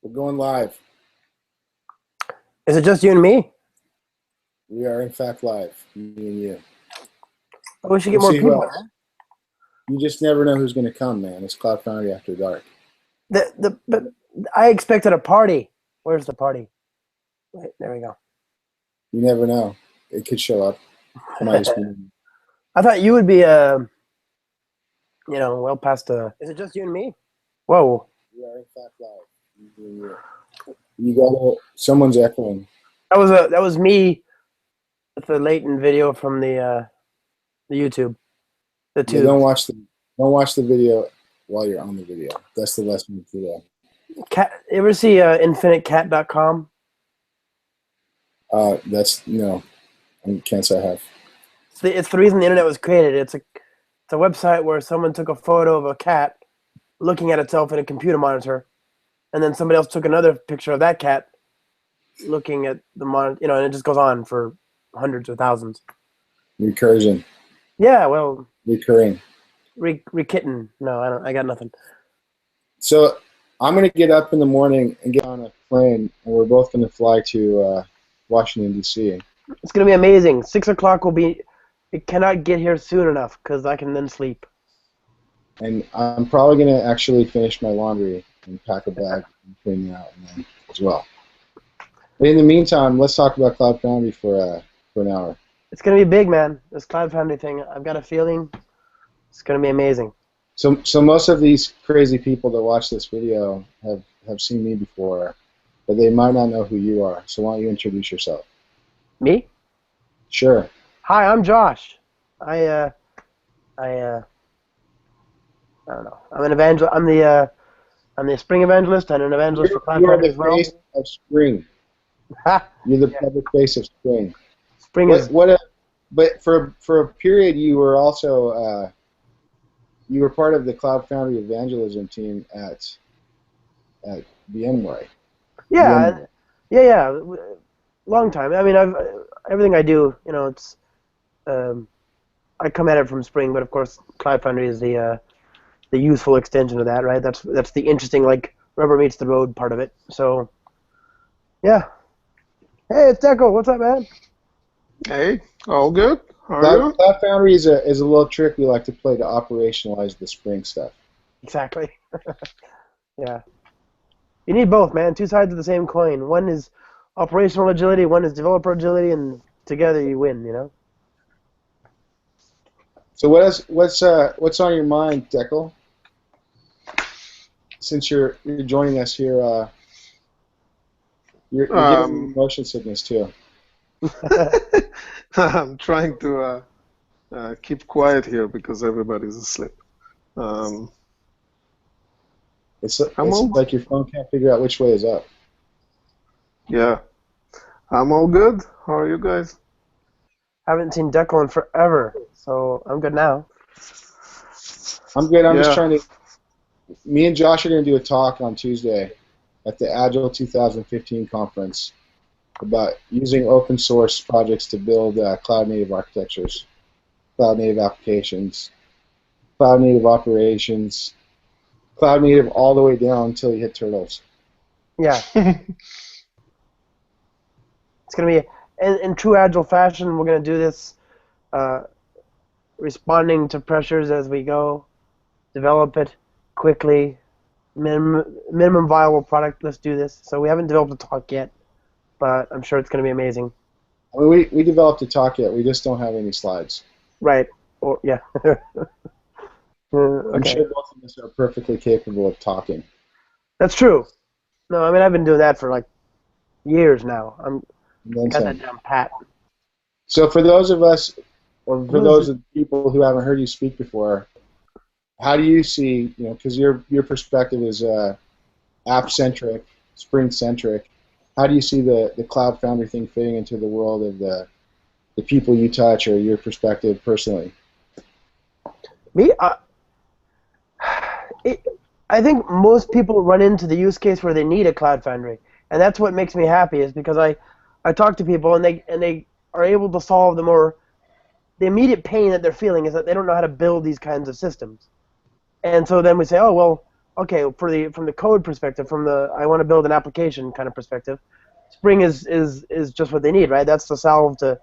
We're going live. Is it just you and me? We are in fact live, me and you. Oh, we should get We'll more see who people, else. man. You just never know who's going to come, man. It's Cloud Foundry after dark. But I expected a party. Where's the party? Right, there we go. You never know. It could show up. Might just be. I thought you would be well past Is it just you and me? Whoa. We are in fact live. Me and you. You got someone's echoing. That was me with the latent video from the YouTube. The Yeah, tube. don't watch the video while you're on the video. That's the lesson for that. Cat. You ever see infinitecat.com? That's no. I can't say I have. It's the reason the internet was created. It's a website where someone took a photo of a cat looking at itself in a computer monitor, and then somebody else took another picture of that cat looking at the monitor. And it just goes on for hundreds or thousands. Recursion. Yeah, well, Recurring. Rekitten. No, I don't. I got nothing. So I'm going to get up in the morning and get on a plane, and we're both going to fly to Washington, D.C. It's gonna be amazing. 6 o'clock will be. It cannot get here soon enough because I can then sleep. And I'm probably going to actually finish my laundry and pack a bag and clean it out and then as well. But in the meantime, let's talk about Cloud Foundry for an hour. It's gonna be big, man. This Cloud Foundry thing. I've got a feeling it's gonna be amazing. So most of these crazy people that watch this video have seen me before, but they might not know who you are. So why don't you introduce yourself? Me? Sure. Hi, I'm Josh. I don't know. I'm an evangel. I'm the spring evangelist and an evangelist for Cloud You are Foundry the as well. face of spring. Ha! You're the public face of spring. Spring is. But for a period, you were also you were part of the Cloud Foundry evangelism team at VMware. Yeah, yeah. Long time. I mean, everything I do, it's. I come at it from Spring, but of course, Cloud Foundry is the useful extension of that, right? That's the interesting, like, rubber meets the road part of it. So, yeah. Hey, it's Deco. What's up, man? Hey, all good? How are you? Cloud Foundry is a little trick we like to play to operationalize the Spring stuff. Exactly. Yeah. You need both, man. Two sides of the same coin. One is operational agility, one is developer agility, and together you win, So what's on your mind, Deckel? Since you're joining us here, you're giving me motion sickness too. I'm trying to keep quiet here because everybody's asleep. It's like your phone can't figure out which way is up. Yeah. I'm all good. How are you guys? Haven't seen Deco in forever, so I'm good now. I'm good. I'm just Yeah. trying to. Me and Josh are going to do a talk on Tuesday at the Agile 2015 conference about using open source projects to build cloud native architectures, cloud native applications, cloud native operations, cloud native all the way down until you hit turtles. Yeah. It's going to be, in true Agile fashion, we're going to do this responding to pressures as we go, develop it quickly, minimum viable product, let's do this. So we haven't developed a talk yet, but I'm sure it's going to be amazing. I mean, we developed a talk yet. We just don't have any slides. Right. Or yeah. Okay. I'm sure both of us are perfectly capable of talking. That's true. No, I mean, I've been doing that for like years now. And then Got some. that down pat. So for those of us, or for those of people who haven't heard you speak before, how do you see, because your perspective is app-centric, Spring-centric, how do you see the Cloud Foundry thing fitting into the world of the people you touch, or your perspective personally? Me? I think most people run into the use case where they need a Cloud Foundry, and that's what makes me happy, is because I talk to people and they are able to solve the immediate pain that they're feeling is that they don't know how to build these kinds of systems. And so then we say, oh, well, okay, from the code perspective, from the I want to build an application kind of perspective, Spring is just what they need, right? That's the salve to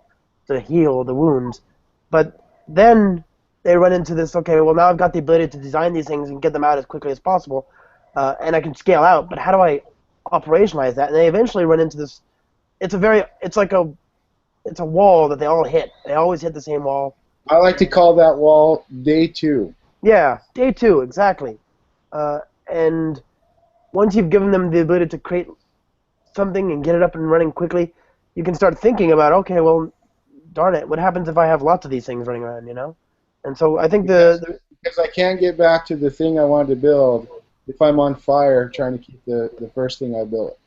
heal the wounds. But then they run into this. Okay, well now I've got the ability to design these things and get them out as quickly as possible, and I can scale out. But how do I operationalize that? And they eventually run into this. It's a wall that they all hit. They always hit the same wall. I like to call that wall day two. Yeah, day two, exactly. And once you've given them the ability to create something and get it up and running quickly, you can start thinking about, okay, well, darn it, what happens if I have lots of these things running around, you know? And so I think because I can't get back to the thing I wanted to build if I'm on fire trying to keep the first thing I built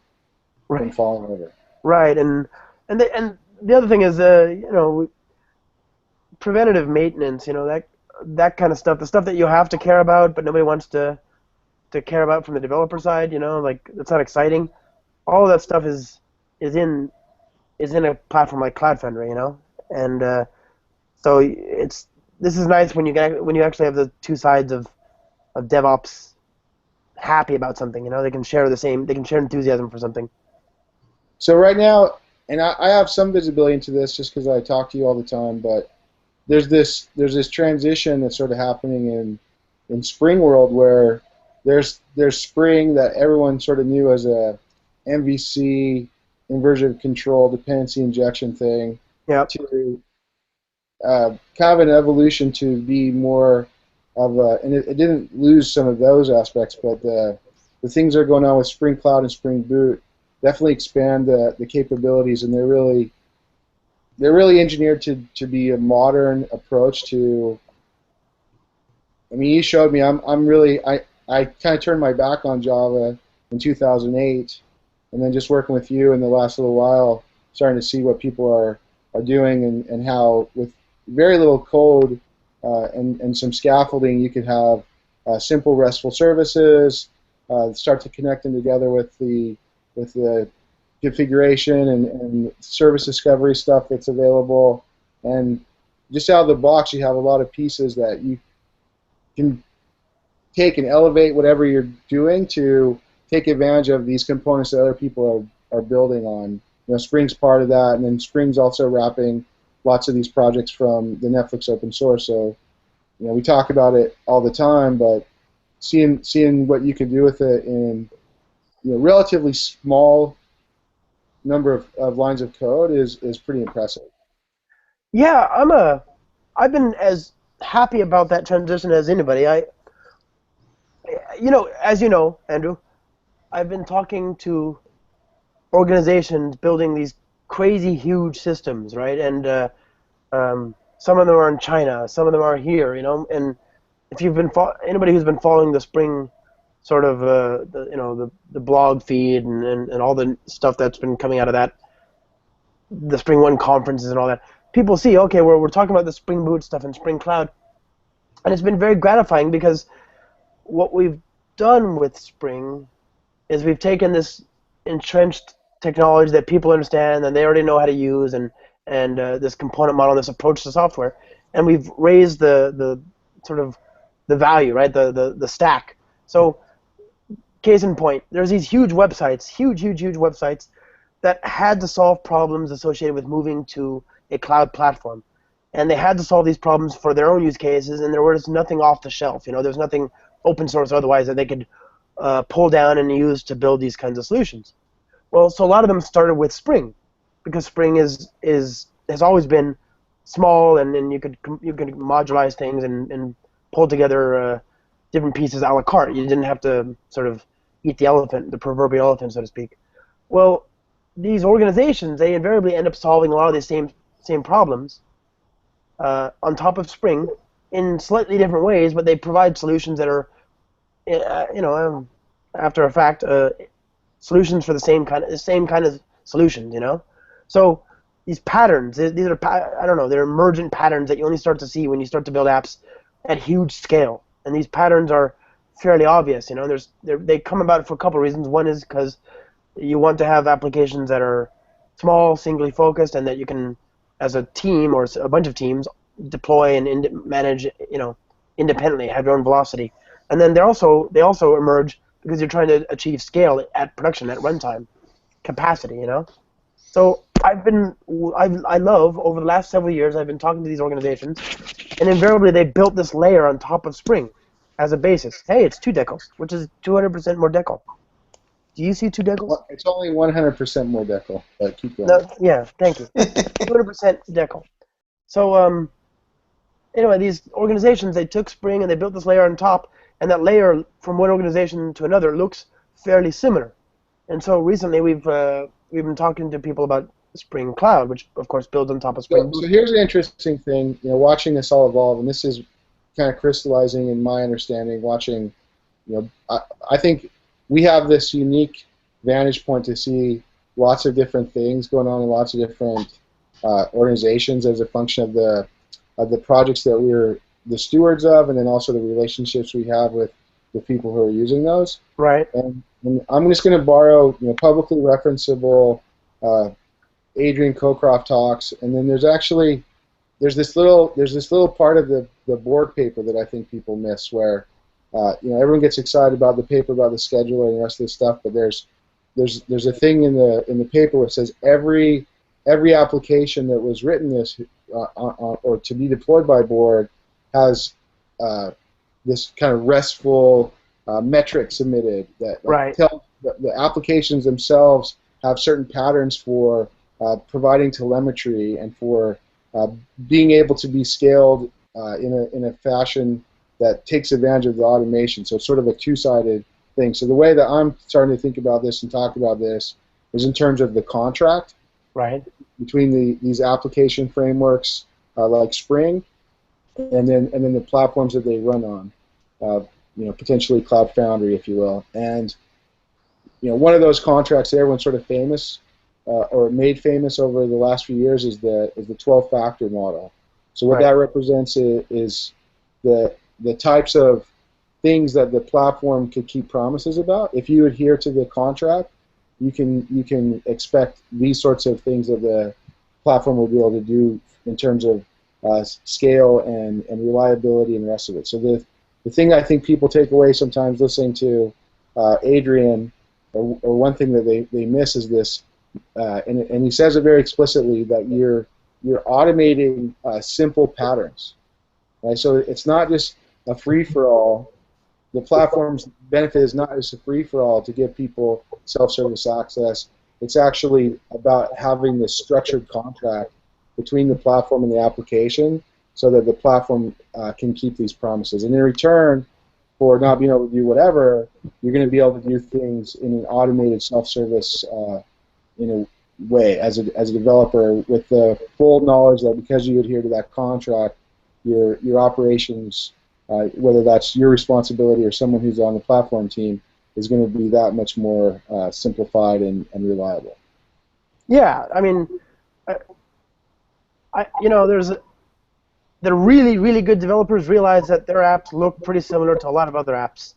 from falling over. right, and the other thing is, preventative maintenance, that kind of stuff, the stuff that you have to care about, but nobody wants to care about from the developer side, like it's not exciting. All of that stuff is in a platform like Cloud Foundry, and so this is nice when you actually have the two sides of DevOps happy about something. They can share enthusiasm for something. So right now, and I have some visibility into this just because I talk to you all the time, but there's this transition that's sort of happening in Spring world where there's Spring that everyone sort of knew as a MVC, inversion control, dependency injection thing, yep. to kind of an evolution to be more of a, and it didn't lose some of those aspects, but the things that are going on with Spring Cloud and Spring Boot definitely expand the capabilities, and they're really engineered to be a modern approach to. I mean, you showed me. I kind of turned my back on Java in 2008, and then just working with you in the last little while, starting to see what people are doing and how with very little code and some scaffolding you could have simple RESTful services, start to connect them together with the configuration and service discovery stuff that's available, and just out of the box you have a lot of pieces that you can take and elevate whatever you're doing to take advantage of these components that other people are building on. Spring's part of that, and then Spring's also wrapping lots of these projects from the Netflix open source. So, we talk about it all the time, but seeing what you can do with it in relatively small number of lines of code is pretty impressive. Yeah, I've been as happy about that transition as anybody. As you know, Andrew, I've been talking to organizations building these crazy huge systems, right? And some of them are in China, some of them are here, and if you've been anybody who's been following the Spring sort of the blog feed and all the stuff that's been coming out of that, the Spring One conferences and all that, people see, okay, we're talking about the Spring Boot stuff and Spring Cloud, and it's been very gratifying because what we've done with Spring is we've taken this entrenched technology that people understand and they already know how to use, and this component model, this approach to software, and we've raised the sort of the value, right, the stack. So case in point, there's these huge websites, huge websites that had to solve problems associated with moving to a cloud platform. And they had to solve these problems for their own use cases, and there was nothing off the shelf. There's nothing open source otherwise that they could pull down and use to build these kinds of solutions. Well, so a lot of them started with Spring, because Spring has always been small, and you could modularize things and pull together different pieces a la carte. You didn't have to sort of eat the proverbial elephant, so to speak. Well, these organizations, they invariably end up solving a lot of these same problems on top of Spring in slightly different ways, but they provide solutions that are, after a fact, solutions for the same kind of solutions, So these patterns, these are, I don't know, they're emergent patterns that you only start to see when you start to build apps at huge scale. And these patterns are fairly obvious, they come about for a couple of reasons. One is because you want to have applications that are small, singly focused, and that you can, as a team or a bunch of teams, deploy and manage, independently, have your own velocity. And then they also emerge because you're trying to achieve scale at production, at runtime capacity, you know. So I love, over the last several years, I've been talking to these organizations, and invariably they built this layer on top of Spring as a basis. Hey, it's 2 decals, which is 200% more decal. Do you see 2 decals? Well, it's only 100% more decal, but keep going. No, yeah, thank you. 200% decal. So anyway, these organizations, they took Spring and they built this layer on top, and that layer from one organization to another looks fairly similar. And so recently we've been talking to people about Spring Cloud, which of course builds on top of Spring. So here's an interesting thing, watching this all evolve, and this is kind of crystallizing in my understanding. Watching, I think we have this unique vantage point to see lots of different things going on in lots of different organizations as a function of the projects that we're the stewards of, and then also the relationships we have with the people who are using those. Right. And I'm just going to borrow publicly referenceable Adrian Cockcroft talks, and then there's this little part of the board paper that I think people miss, where everyone gets excited about the paper about the scheduler and the rest of this stuff, but there's a thing in the paper where it says every application that was written this or to be deployed by board has this kind of RESTful metric submitted that right. tells the applications themselves have certain patterns for providing telemetry and for being able to be scaled in a fashion that takes advantage of the automation. So it's sort of a two-sided thing. So the way that I'm starting to think about this and talk about this is in terms of the contract right. between these application frameworks like Spring and then the platforms that they run on, potentially Cloud Foundry, if you will. And one of those contracts that everyone's sort of famous or made famous over the last few years is the 12-factor model. So what that represents is the types of things that the platform could keep promises about. If you adhere to the contract, you can expect these sorts of things that the platform will be able to do in terms of scale and reliability and the rest of it. So the thing I think people take away sometimes listening to Adrian, or one thing that they miss is this, and he says it very explicitly, that you're automating simple patterns. Right? So it's not just a free-for-all. The platform's benefit is not just a free-for-all to give people self-service access. It's actually about having this structured contract between the platform and the application so that the platform can keep these promises. And in return for not being able to do whatever, you're going to be able to do things in an automated self-service way as a developer with the full knowledge that because you adhere to that contract, your operations, whether that's your responsibility or someone who's on the platform team, is going to be that much more simplified and reliable. Yeah, I mean, the really, really good developers realize that their apps look pretty similar to a lot of other apps.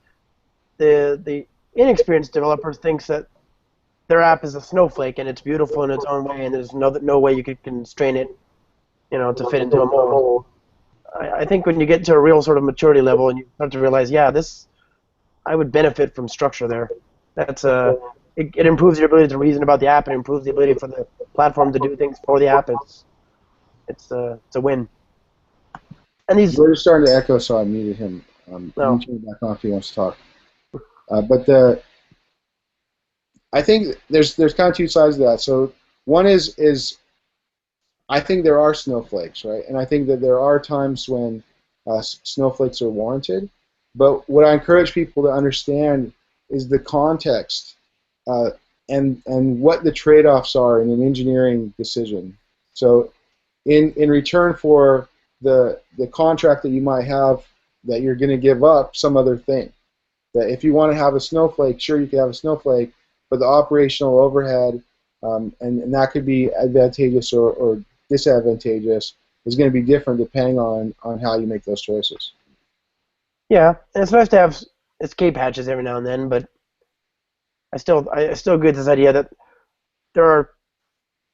The inexperienced developer thinks that their app is a snowflake and it's beautiful in its own way, and there's no way you could constrain it, to fit into a mold. I think when you get to a real sort of maturity level and you start to realize, I would benefit from structure there. That's it improves your ability to reason about the app, and improves the ability for the platform to do things for the app. It's a win. And we're just starting to echo, so I muted him. You can turn it back on if he wants to talk. But I think there's kind of two sides to that. So one is I think there are snowflakes, right? And I think that there are times when snowflakes are warranted. But what I encourage people to understand is the context and what the trade-offs are in an engineering decision. So in return for the contract that you might have, that you're going to give up some other thing. That if you want to have a snowflake, sure, you can have a snowflake, but the operational overhead, and that could be advantageous or disadvantageous, is going to be different depending on how you make those choices. Yeah, and it's nice to have escape hatches every now and then, but I still agree with this idea that there are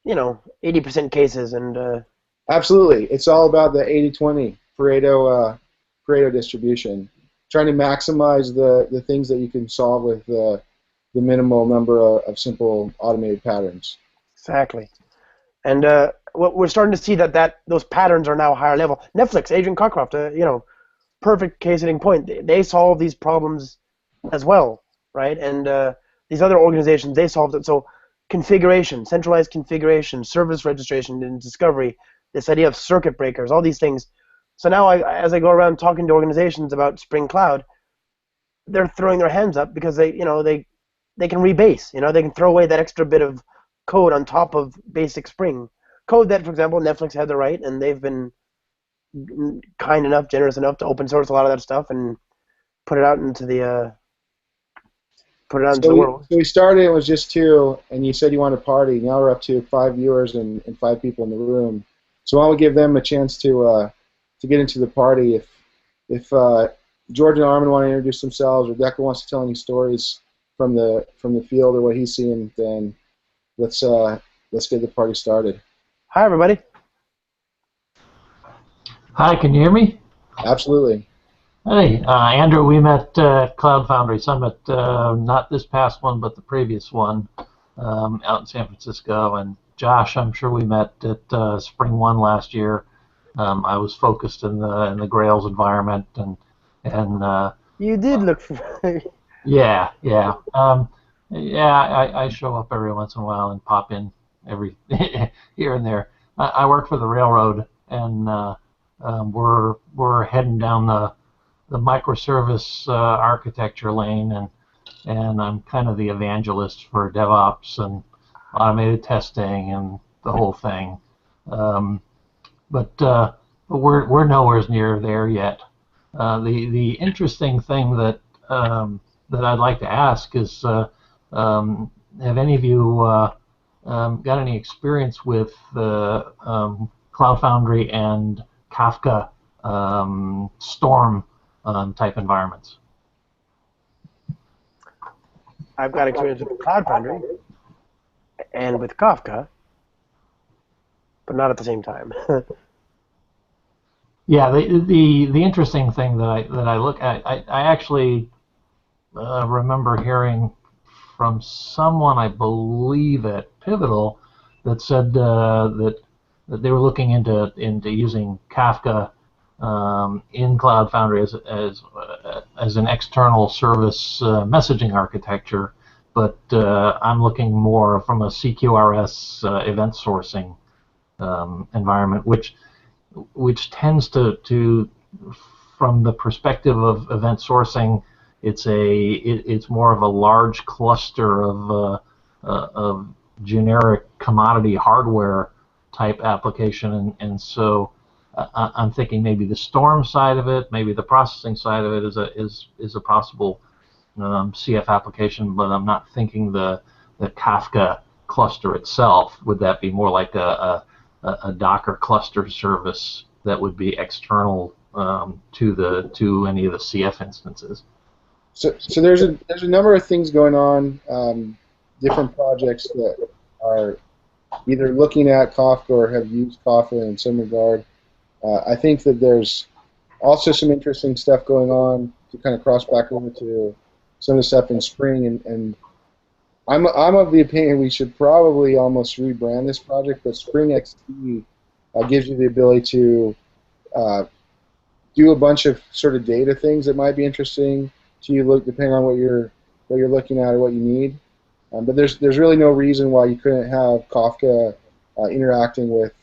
80% cases, and absolutely, it's all about the 80-20 Pareto distribution. trying to maximize the things that you can solve with the minimal number of simple automated patterns. Exactly. And what we're starting to see that those patterns are now higher level. Netflix, Adrian Cockcroft, perfect case in point. They solve these problems as well, right? And these other organizations, they solved it. So configuration, centralized configuration, service registration and discovery, this idea of circuit breakers, all these things. So now, as I go around talking to organizations about Spring Cloud, they're throwing their hands up because they can rebase. They can throw away that extra bit of code on top of basic Spring code that, for example, Netflix had to write, and they've been kind enough, generous enough to open source a lot of that stuff and put it out into the world. So we started, it was just 2, and you said you wanted to party. Now we're up to 5 viewers and 5 people in the room. So why don't we give them a chance to get into the party. If George and Armin want to introduce themselves, or Decker wants to tell any stories from the field or what he's seeing, then let's get the party started. Hi, everybody. Hi, can you hear me? Absolutely. Hey, Andrew, we met at Cloud Foundry Summit, not this past one, but the previous one, out in San Francisco. And Josh, I'm sure we met at Spring One last year. I was focused in the Grails environment, and you did look. yeah. I show up every once in a while and pop in every here and there. I work for the railroad, and we're heading down the microservice architecture lane, and I'm kind of the evangelist for DevOps and automated testing and the whole thing. But we're nowhere near there yet. The interesting thing that I'd like to ask is, have any of you got any experience with Cloud Foundry and Kafka Storm type environments? I've got experience with Cloud Foundry and with Kafka, but not at the same time. Yeah, the interesting thing that I look at, I actually remember hearing from someone, I believe at Pivotal, that said that they were looking into using Kafka in Cloud Foundry as an external service messaging architecture, but I'm looking more from a CQRS event sourcing environment, which tends to from the perspective of event sourcing, it's more of a large cluster of generic commodity hardware type application, and so I'm thinking maybe the Storm side of it, maybe the processing side of it is a possible CF application, but I'm not thinking the Kafka cluster itself. Would that be more like a Docker cluster service that would be external to any of the CF instances? So there's a number of things going on, different projects that are either looking at Kafka or have used Kafka in some regard. I think that there's also some interesting stuff going on to kind of cross back over to some of the stuff in Spring, and I'm of the opinion we should probably almost rebrand this project, but Spring XD gives you the ability to do a bunch of sort of data things that might be interesting to you, depending on what you're looking at or what you need. But there's really no reason why you couldn't have Kafka interacting with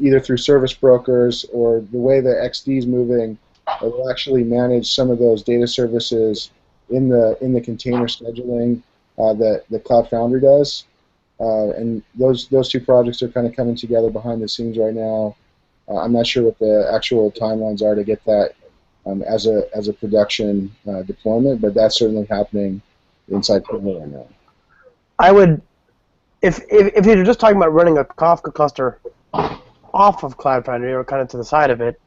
either through service brokers or the way the XD is moving. It will actually manage some of those data services in the container scheduling that the Cloud Foundry does. And those 2 projects are kind of coming together behind the scenes right now. I'm not sure what the actual timelines are to get that as a production deployment, but that's certainly happening inside Pivotal right now. I would, if you're just talking about running a Kafka cluster off of Cloud Foundry or kind of to the side of it,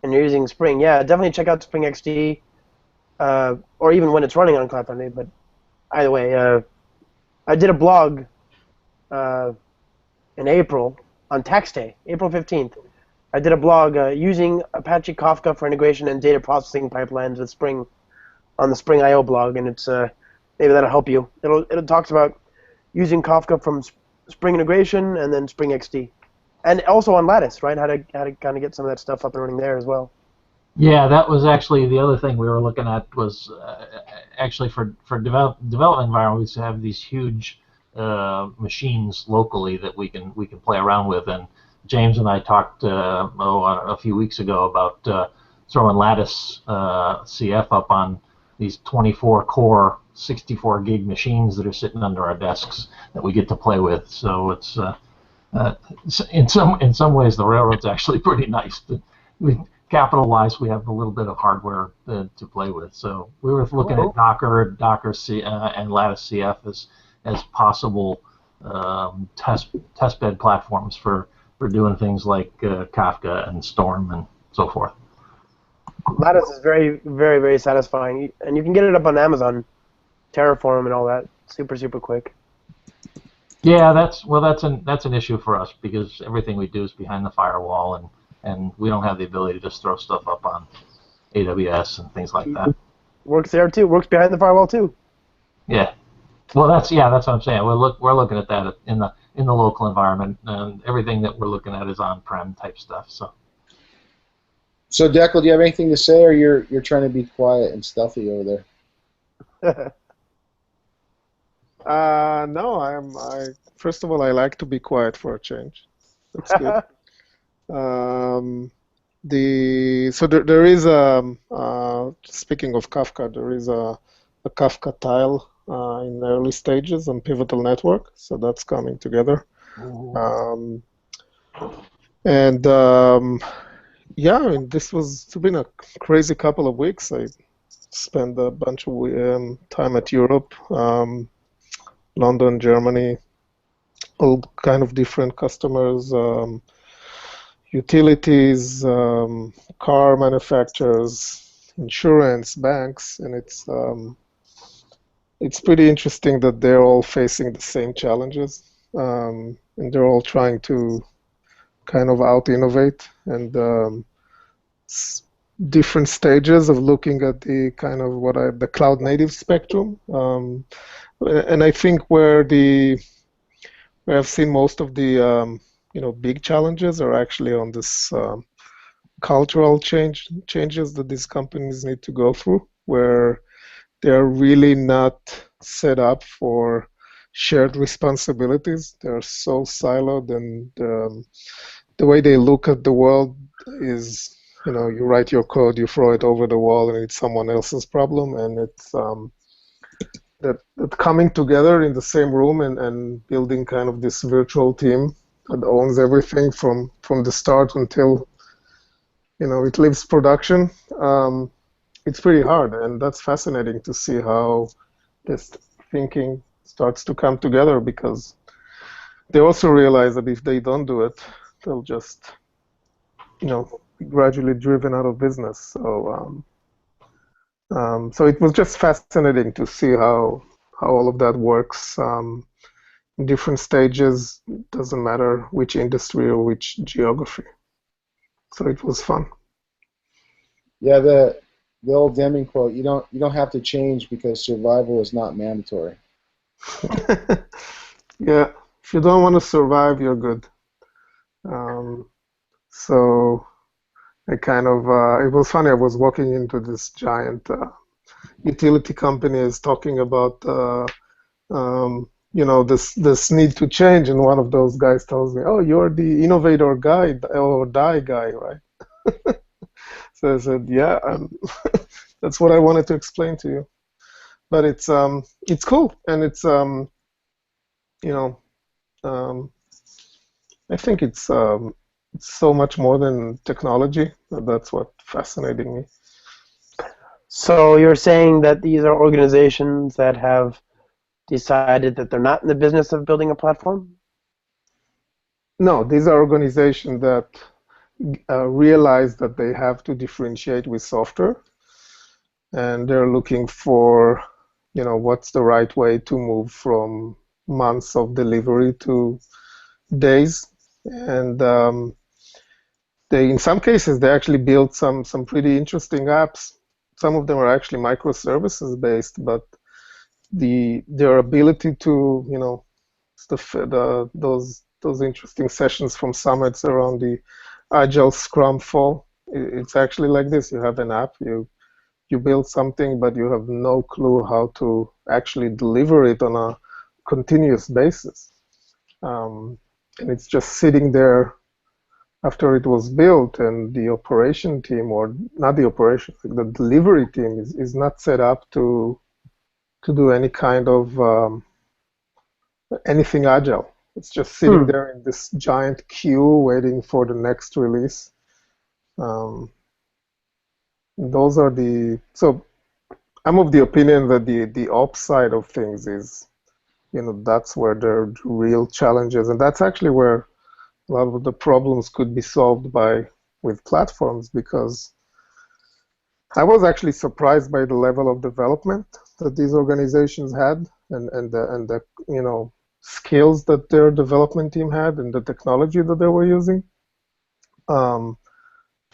and you're using Spring, yeah, definitely check out Spring XD, or even when it's running on Cloud Foundry. But either way, I did a blog in April on Tax Day, April 15th, I did a blog using Apache Kafka for integration and data processing pipelines with Spring on the Spring IO blog, and it's maybe that'll help you. It talks about using Kafka from Spring integration and then Spring XD, and also on Lattice, right? How to kind of get some of that stuff up and running there as well. Yeah, that was actually the other thing we were looking at was actually for development environment, we used to have these huge machines locally that we can play around with. And James and I talked a few weeks ago about throwing Lattice CF up on these 24 core 64 gig machines that are sitting under our desks that we get to play with. So it's in some ways the railroad's actually pretty nice. Capital-wise, we have a little bit of hardware to play with. So we were looking at Docker and Lattice CF as possible test bed platforms for doing things like Kafka and Storm and so forth. Lattice is very, very, very satisfying, and you can get it up on Amazon, Terraform and all that, super, super quick. Yeah, that's an issue for us because everything we do is behind the firewall, and we don't have the ability to just throw stuff up on AWS and things like that. Works there too. Works behind the firewall too. Yeah. Well, that's what I'm saying. We're looking at that in the local environment, and everything that we're looking at is on-prem type stuff. So Declan, do you have anything to say, or you're trying to be quiet and stealthy over there? No, I first of all, I like to be quiet for a change. That's good. So there is speaking of Kafka, there is a Kafka tile in the early stages on Pivotal Network, so that's coming together. Yeah, I mean, it's been a crazy couple of weeks. I spent a bunch of time at Europe, London, Germany, all kind of different customers, utilities, car manufacturers, insurance, banks, and it's pretty interesting that they're all facing the same challenges, and they're all trying to kind of out-innovate and different stages of looking at the kind of the cloud-native spectrum. And I think where I've seen most of the big challenges are actually on this cultural changes that these companies need to go through, where they're really not set up for shared responsibilities. They're so siloed, and the way they look at the world is, you write your code, you throw it over the wall, and it's someone else's problem. And it's that coming together in the same room and building kind of this virtual team that owns everything from the start until it leaves production. It's pretty hard, and that's fascinating to see how this thinking starts to come together, because they also realize that if they don't do it, they'll just be gradually driven out of business. So so it was just fascinating to see how all of that works in different stages. Doesn't matter which industry or which geography. So it was fun. Yeah, the old Deming quote: you don't have to change because survival is not mandatory. Yeah, if you don't want to survive, you're good. So I kind of it was funny. I was walking into this giant utility company is talking about this need to change, and one of those guys tells me, "Oh, you're the innovator guy or die guy, right?" So I said, "Yeah, that's what I wanted to explain to you." But it's cool, and it's I think it's so much more than technology. That's what fascinating me. So you're saying that these are organizations that have decided that they're not in the business of building a platform? No, these are organizations that realize that they have to differentiate with software, and they're looking for, what's the right way to move from months of delivery to days. And in some cases, they actually built some pretty interesting apps. Some of them are actually microservices based, but their ability to, those interesting sessions from summits around the Agile Scrum Fall. It's actually like this: you have an app, you build something, but you have no clue how to actually deliver it on a continuous basis, and it's just sitting there after it was built, and the operation team, or not the operation, the delivery team is not set up to do any kind of anything agile. It's just sitting there in this giant queue waiting for the next release. Those are so I'm of the opinion that the ops side of things is, that's where there are real challenges, and that's actually where a lot of the problems could be solved with platforms, because I was actually surprised by the level of development that these organizations had, and the skills that their development team had, and the technology that they were using.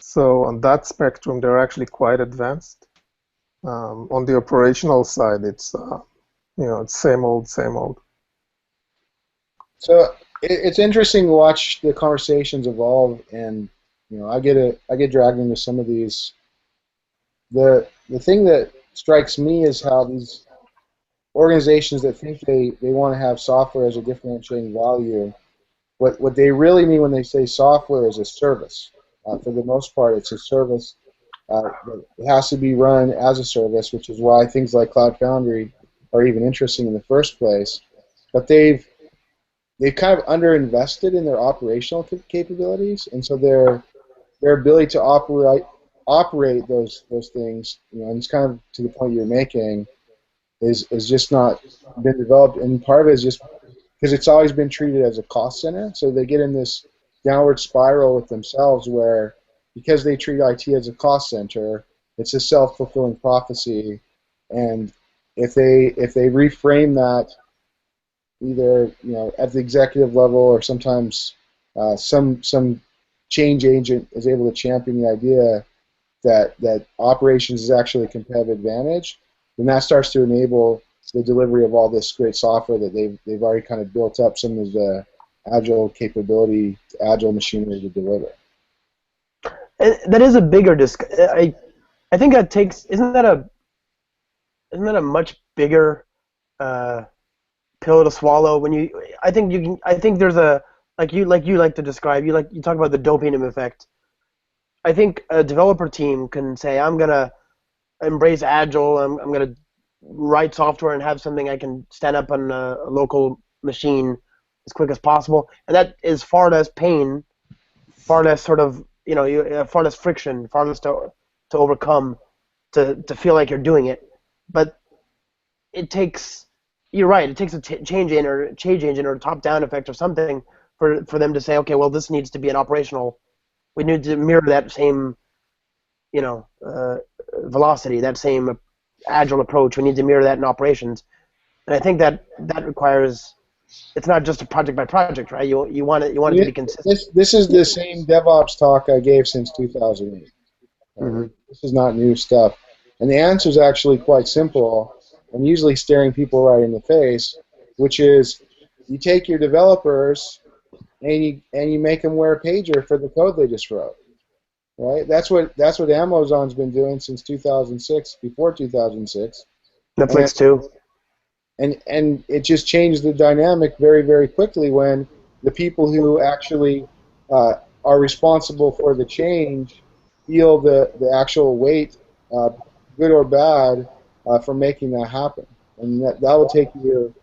So on that spectrum, they're actually quite advanced. On the operational side, it's it's same old, same old. So it's interesting to watch the conversations evolve, and I get dragged into some of these. The thing that strikes me is how these organizations that think they want to have software as a differentiating value, what they really mean when they say software is a service. For the most part, it's a service. It has to be run as a service, which is why things like Cloud Foundry are even interesting in the first place. But they've kind of underinvested in their operational capabilities, and so their ability to operate those things, and it's kind of to the point you're making, is just not been developed, and part of it is just because it's always been treated as a cost center, so they get in this downward spiral with themselves where, because they treat IT as a cost center, it's a self-fulfilling prophecy, and if they reframe that either at the executive level, or sometimes some change agent is able to champion the idea that operations is actually a competitive advantage, then that starts to enable the delivery of all this great software that they've already kind of built up some of the agile capability, agile machinery to deliver. And that is a bigger I think that takes isn't that a much bigger pill to swallow when I think there's a like you like to describe, you talk about the dopamine effect. I think a developer team can say, I'm gonna embrace agile, I'm gonna write software and have something I can stand up on a local machine as quick as possible, and that is far less pain, far less sort of far less friction, far less to overcome, to feel like you're doing it. But it takes, you're right, it takes a change agent or a top-down effect or something for them to say, okay, well, this needs to be an operational. We need to mirror that same, velocity, that same agile approach. We need to mirror that in operations, and I think that requires. It's not just a project by project, right? You want it to be consistent. This is the same DevOps talk I gave since 2008. Mm-hmm. This is not new stuff, and the answer is actually quite simple. I'm usually staring people right in the face, which is you take your developers and you make them wear a pager for the code they just wrote. Right? That's what Amazon's been doing since 2006, before 2006. Netflix too. And it just changed the dynamic very, very quickly when the people who actually are responsible for the change feel the actual weight, good or bad, for making that happen. And that will take you.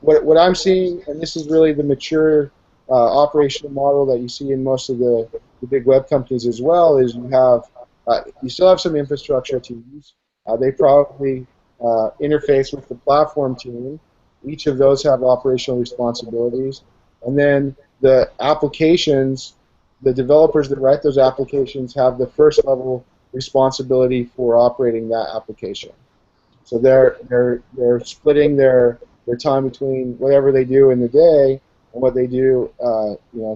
What I'm seeing, and this is really the mature operational model that you see in most of the big web companies as well, is you still have some infrastructure teams. They probably interface with the platform team. Each of those have operational responsibilities. And then the applications, the developers that write those applications have the first level responsibility for operating that application. So they're splitting their time between whatever they do in the day and what they do,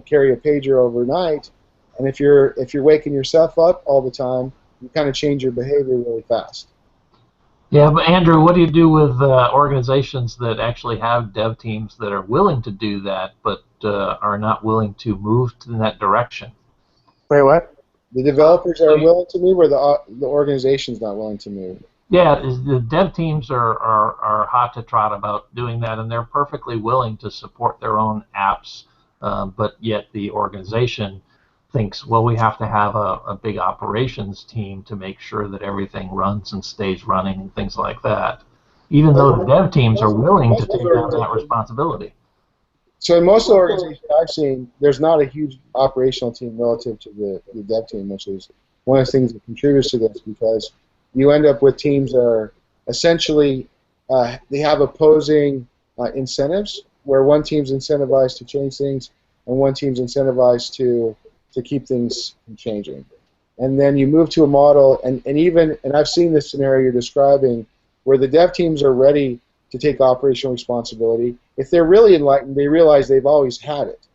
carry a pager overnight. And if you're waking yourself up all the time, you kind of change your behavior really fast. Yeah, but Andrew, what do you do with organizations that actually have dev teams that are willing to do that, but are not willing to move in that direction? Wait, what? The developers are willing to move, or the organization's not willing to move? Yeah, the dev teams are hot to trot about doing that, and they're perfectly willing to support their own apps, but yet the organization thinks, well, we have to have a big operations team to make sure that everything runs and stays running and things like that, even though the dev teams are willing to take on that responsibility. So in most of the organizations I've seen, there's not a huge operational team relative to the dev team, which is one of the things that contributes to this, because you end up with teams that are essentially, they have opposing incentives, where one team's incentivized to change things and one team's incentivized to keep things from changing. And then you move to a model, and I've seen this scenario you're describing, where the dev teams are ready to take operational responsibility. If they're really enlightened, they realize they've always had it,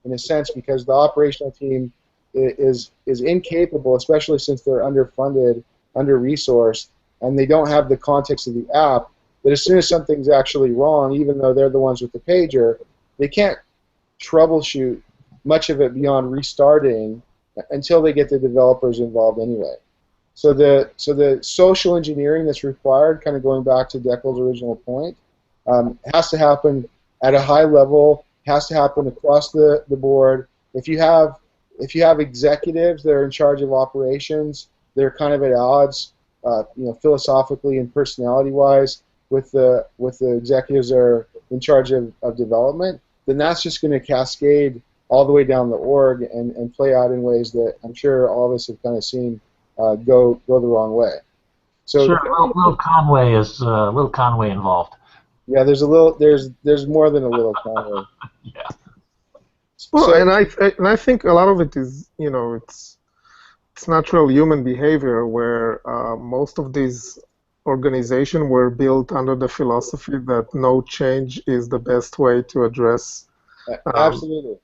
in a sense, because the operational team is incapable, especially since they're underfunded, under-resourced, and they don't have the context of the app, that as soon as something's actually wrong, even though they're the ones with the pager, they can't troubleshoot much of it beyond restarting until they get the developers involved anyway. So the social engineering that's required, kind of going back to Deckel's original point, has to happen at a high level, has to happen across the board. If you have executives that are in charge of operations, they're kind of at odds, philosophically and personality-wise, with the executives that are in charge of development, then that's just going to cascade all the way down the org and play out in ways that I'm sure all of us have kind of seen go the wrong way. So sure, Will Conway is Will Conway involved. Yeah, there's more than a little Conway. Yeah. Well, So, and I think a lot of it is, it's natural human behavior, where most of these organizations were built under the philosophy that no change is the best way to address. absolutely.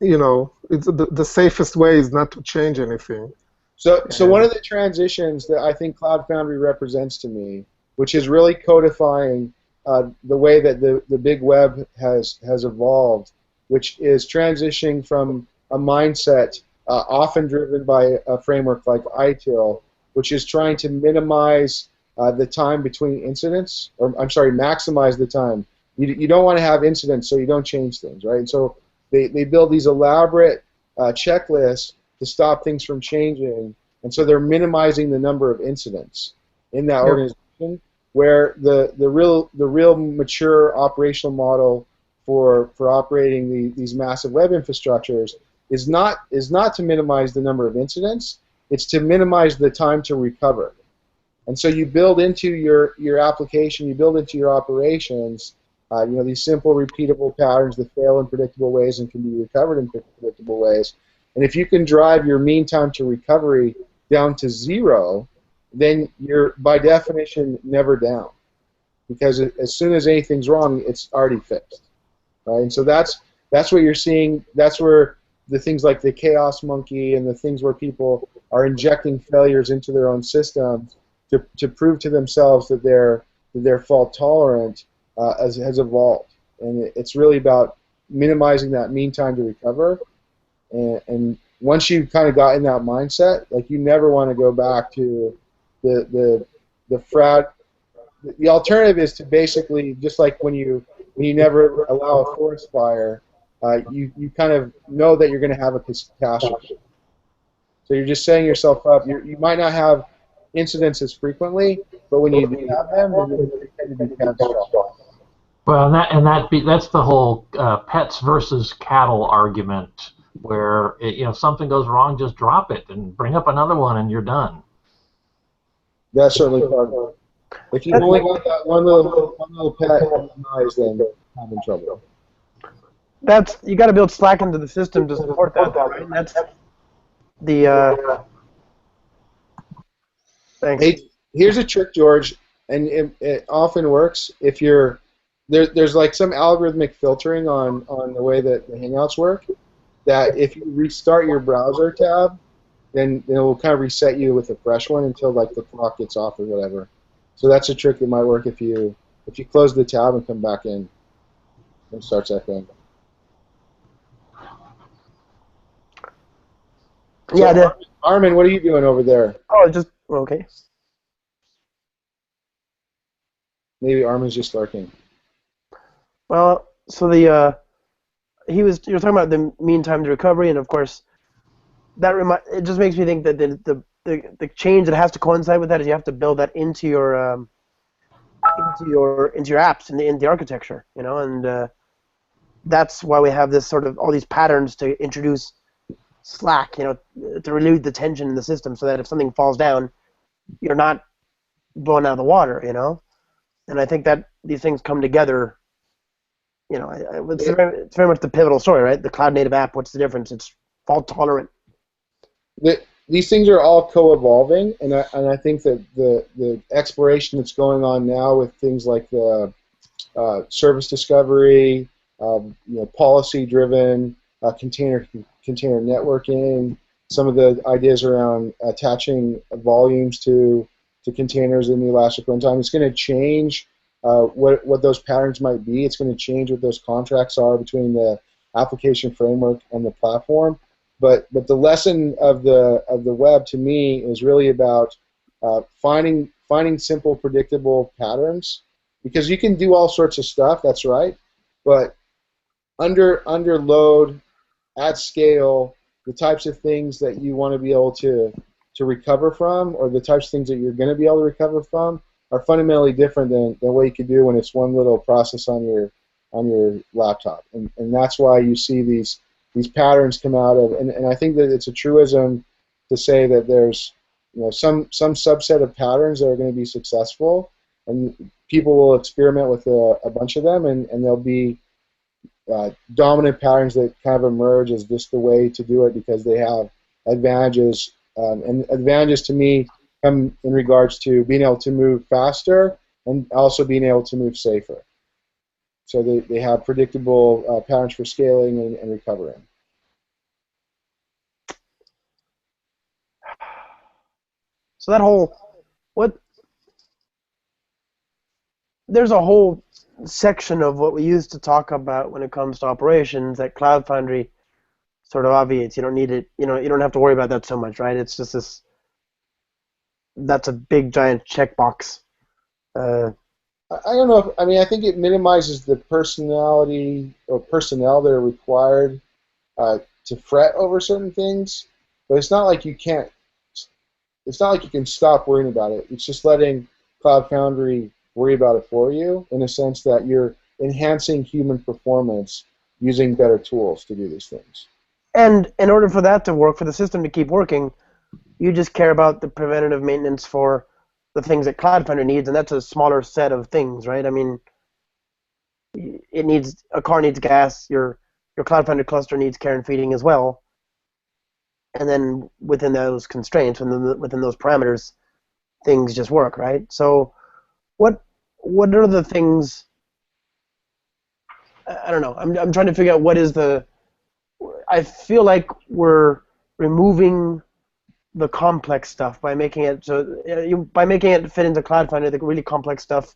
It's the safest way is not to change anything. So one of the transitions that I think Cloud Foundry represents to me, which is really codifying the way that the big web has evolved, which is transitioning from a mindset often driven by a framework like ITIL, which is trying to minimize the time between incidents, or I'm sorry, maximize the time. You don't want to have incidents, so you don't change things, right? And so they build these elaborate checklists to stop things from changing, and so they're minimizing the number of incidents in that organization, where the real mature operational model for operating these massive web infrastructures is not to minimize the number of incidents, it's to minimize the time to recover. And so you build into your application, you build into your operations, these simple, repeatable patterns that fail in predictable ways and can be recovered in predictable ways. And if you can drive your mean time to recovery down to 0, then you're, by definition, never down. Because as soon as anything's wrong, it's already fixed. Right? And so that's what you're seeing. That's where the things like the chaos monkey and the things where people are injecting failures into their own systems to prove to themselves that they're fault tolerant has evolved. And it's really about minimizing that mean time to recover. And once you've kind of got in that mindset, like, you never want to go back to the frat. The alternative is to basically, just like when you never allow a forest fire, you kind of know that you're going to have a catastrophe. So you're just setting yourself up. You might not have incidents as frequently, but when you do have them, they tend to be catastrophic. Well, that's the whole pets versus cattle argument, where if something goes wrong, just drop it and bring up another one, and you're done. That's certainly part of it. If you've only got that one little pet eyes, then I'm in trouble. You got to build Slack into the system to support that, though, right? That's the. Thanks. Hey, here's a trick, George, and it often works. If there's like some algorithmic filtering on the way that the Hangouts work, that if you restart your browser tab, then it will kind of reset you with a fresh one until like the clock gets off or whatever. So that's a trick that might work if you close the tab and come back in and starts echoing. Yeah. So Armin, what are you doing over there? Oh, just okay. Maybe Armin's just lurking. Well, so the you were talking about the mean time to recovery, and of course it just makes me think that the change that has to coincide with that is you have to build that into your apps in the architecture, and that's why we have this sort of all these patterns to introduce slack, to relieve the tension in the system, so that if something falls down, you're not blown out of the water, And I think that these things come together. It's very much the pivotal story, right? The cloud native app. What's the difference? It's fault tolerant. These things are all co-evolving, and I think that the exploration that's going on now with things like the service discovery, policy-driven container networking, some of the ideas around attaching volumes to containers in the Elastic Runtime, it's going to change what those patterns might be. It's going to change what those contracts are between the application framework and the platform. But the lesson of the web to me is really about finding simple, predictable patterns, because you can do all sorts of stuff. That's right, but under load, at scale, the types of things that you want to be able to recover from, or the types of things that you're going to be able to recover from, are fundamentally different than what you could do when it's one little process on your laptop, and that's why you see these patterns come out of, and I think that it's a truism to say that there's some subset of patterns that are going to be successful, and people will experiment with a bunch of them, and there'll be dominant patterns that kind of emerge as just the way to do it because they have advantages, and advantages to me come in regards to being able to move faster and also being able to move safer. So they have predictable patterns for scaling and recovering. So there's a whole section of what we used to talk about when it comes to operations that Cloud Foundry sort of obviates. You don't need it. You don't have to worry about that so much, right? It's just this. That's a big giant checkbox. I don't know. I think it minimizes the personality or personnel that are required to fret over certain things, but it's not like you can't. It's not like you can stop worrying about it. It's just letting Cloud Foundry worry about it for you, in a sense that you're enhancing human performance using better tools to do these things. And in order for that to work, for the system to keep working, you just care about the preventative maintenance for the things that Cloud Foundry needs, and that's a smaller set of things, right? I mean, a car needs gas, your Cloud Foundry cluster needs care and feeding as well, and then within those constraints, within those parameters, things just work, right? So what are the things? I don't know. I'm trying to figure out what is the. I feel like we're removing the complex stuff by making it fit into Cloud Foundry. The really complex stuff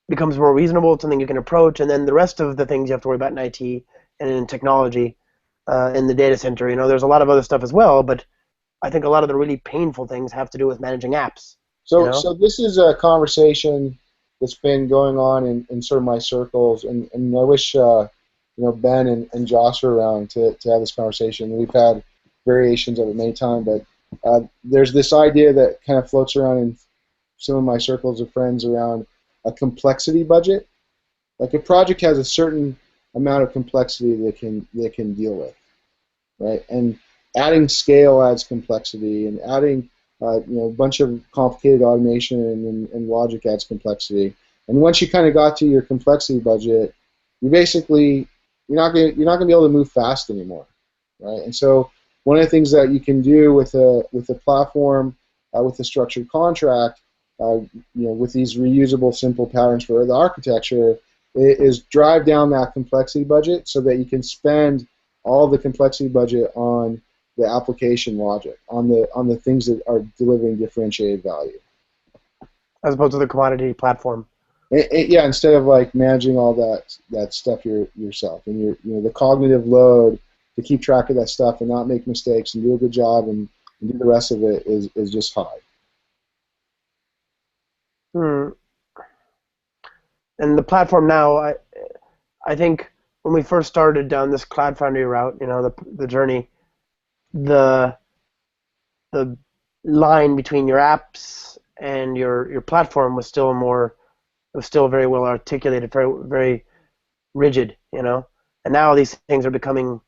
becomes more reasonable. It's something you can approach, and then the rest of the things you have to worry about in IT and in technology, in the data center. There's a lot of other stuff as well, but I think a lot of the really painful things have to do with managing apps. So this is a conversation that's been going on in sort of my circles, and I wish Ben and Josh were around to have this conversation. We've had variations of it many times, but there's this idea that kind of floats around in some of my circles of friends around a complexity budget. Like a project has a certain amount of complexity they can deal with, right? And adding scale adds complexity, and adding a bunch of complicated automation and logic adds complexity. And once you kind of got to your complexity budget, you're not going to be able to move fast anymore, right? And so one of the things that you can do with a platform, with a structured contract, with these reusable simple patterns for the architecture, is drive down that complexity budget so that you can spend all the complexity budget on the application logic, on the things that are delivering differentiated value. As opposed to the commodity platform. Yeah, instead of like managing all that stuff yourself, and the cognitive load to keep track of that stuff and not make mistakes and do a good job and do the rest of it is just high. And the platform now, I think when we first started down this Cloud Foundry route, the journey, the line between your apps and your platform was still very well articulated, very very rigid, and now these things are becoming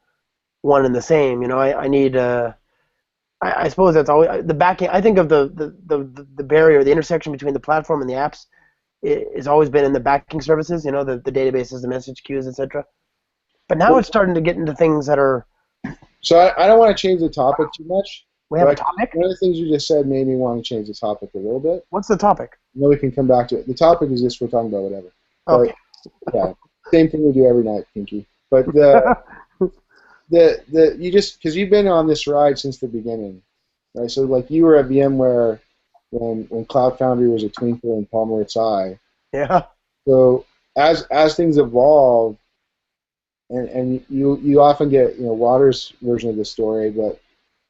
one and the same. I need I suppose that's always the backing. I think of the barrier, the intersection between the platform and the apps has always been in the backing services, the databases, the message queues, etc. But now it's starting to get into things that are. So I don't want to change the topic too much. We have a topic? One of the things you just said made me want to change the topic a little bit. What's the topic? We can come back to it. The topic is just we're talking about whatever. Okay. But, yeah, same thing we do every night, Pinky. But you just because you've been on this ride since the beginning, right? So like you were at VMware when Cloud Foundry was a twinkle in Palmer's eye. Yeah. So as things evolve, and you often get Water's version of the story, but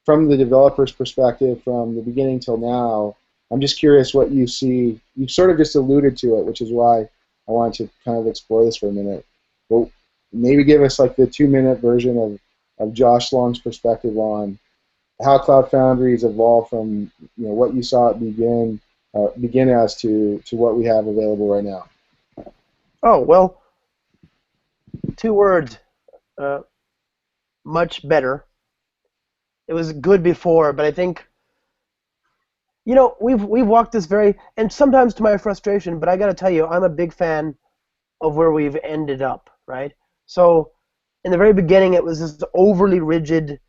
from the developer's perspective, from the beginning till now, I'm just curious what you see. You sort of just alluded to it, which is why I wanted to kind of explore this for a minute. But maybe give us like the 2-minute version of Josh Long's perspective on how Cloud Foundry has evolved from what you saw it begin as to what we have available right now. Oh, well, 2 words. Much better. It was good before, but I think we've walked this and sometimes to my frustration, but I got to tell you, I'm a big fan of where we've ended up, right? So in the very beginning, it was this overly rigid